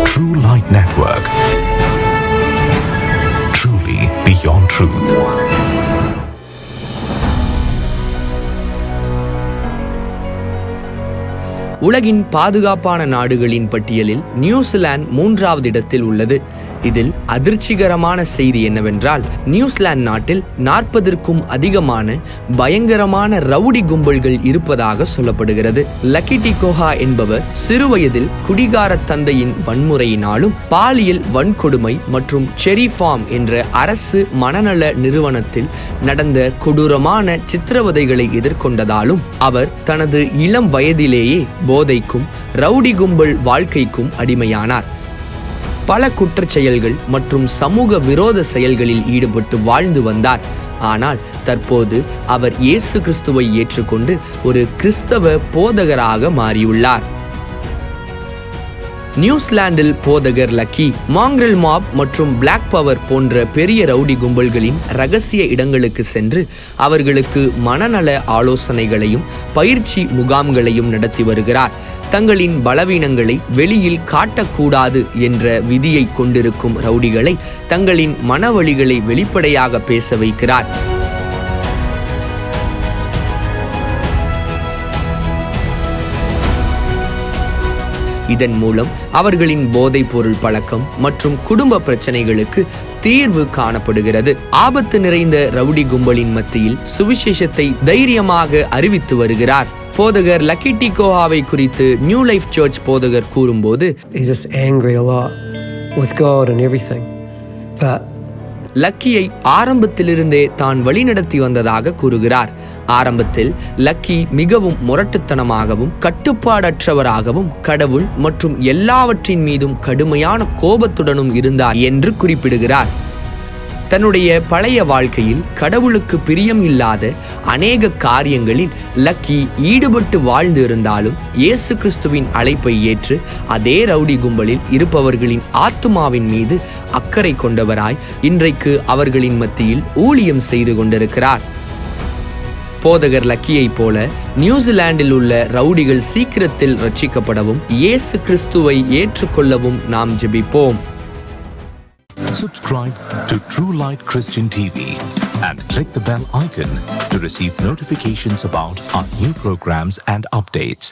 True Light Network. Truly beyond truth. உலகின் பாதுகாப்பான நாடுகளின் பட்டியலில் நியூசிலாந்து 3வது இடத்தில் உள்ளது. இதில் அதிர்ச்சிகரமான செய்தி என்னவென்றால், நியூசிலாந்து நாட்டில் 40க்கும் அதிகமான பயங்கரமான ரவுடி கும்பல்கள் இருப்பதாக சொல்லப்படுகிறது. லக்கி டிகோஹா என்பவர் சிறுவயதில் குடிகார தந்தையின் வன்முறையினாலும் பாலியல் வன்கொடுமை மற்றும் செரி ஃபார்ம் என்ற அரசு மனநல நிறுவனத்தில் நடந்த கொடூரமான சித்திரவதைகளை எதிர்கொண்டதாலும் அவர் தனது இளம் வயதிலேயே போதைக்கும் ரவுடி கும்பல் வாழ்க்கைக்கும் அடிமையானார். பல குற்றச் செயல்கள் மற்றும் சமூக விரோத செயல்களில் ஈடுபட்டு வாழ்ந்து வந்தார். ஆனால் தற்போது அவர் இயேசு கிறிஸ்துவை ஏற்றுக்கொண்டு ஒரு கிறிஸ்தவ போதகராக மாறியுள்ளார். நியூசிலாந்தில் போதகர் லக்கி மாங்க்ரெல் மாப் மற்றும் பிளாக் பவர் போன்ற பெரிய ரவுடி கும்பல்களின் ரகசிய இடங்களுக்கு சென்று அவர்களுக்கு மனநல ஆலோசனைகளையும் பயிற்சி முகாம்களையும் நடத்தி வருகிறார். தங்களின் பலவீனங்களை வெளியில் காட்டக்கூடாது என்ற விதியை கொண்டிருக்கும் ரவுடிகளை தங்களின் மனவழிகளை வெளிப்படையாக பேச வைக்கிறார். இதன் மூலம் அவர்களின் போதைப் பொருள் பழக்கம் மற்றும் குடும்ப பிரச்சனைகளுக்கு தீர்வு காணப்படுகிறது. ஆபத்து நிறைந்த ரவுடி கும்பலின் மத்தியில் சுவிசேஷத்தை தைரியமாக அறிவித்து வருகிறார். போதகர் லக்கி டிகோஹாவை குறித்து நியூ லைஃப் சர்ச் போதகர் கூறும்போது, லக்கியை ஆரம்பத்திலிருந்தே தான் வழிநடத்தி வந்ததாக கூறுகிறார். ஆரம்பத்தில் லக்கி மிகவும் முரட்டுத்தனமாகவும் கட்டுப்பாடற்றவராகவும் கடவுள் மற்றும் எல்லாவற்றின் மீதும் கடுமையான கோபத்துடனும் இருந்தார் என்று குறிப்பிடுகிறார். தன்னுடைய பழைய வாழ்க்கையில் கடவுளுக்கு பிரியம் இல்லாத அநேக காரியங்களில் லக்கி ஈடுபட்டு வாழ்ந்து இருந்தாலும் இயேசு கிறிஸ்துவின் அழைப்பை ஏற்று அதே ரவுடி கும்பலில் இருப்பவர்களின் ஆத்துமாவின் மீது அக்கறை கொண்டவராய் இன்றைக்கு அவர்களின் மத்தியில் ஊழியம் செய்து கொண்டிருக்கிறார். போதகர் லக்கியை போல நியூசிலாந்தில் உள்ள ரவுடிகள் சீக்கிரத்தில் ரட்சிக்கப்படவும் இயேசு கிறிஸ்துவை ஏற்றுக்கொள்ளவும் நாம் ஜெபிப்போம். Subscribe to True Light Christian TV and click the bell icon to receive notifications about our new programs and updates.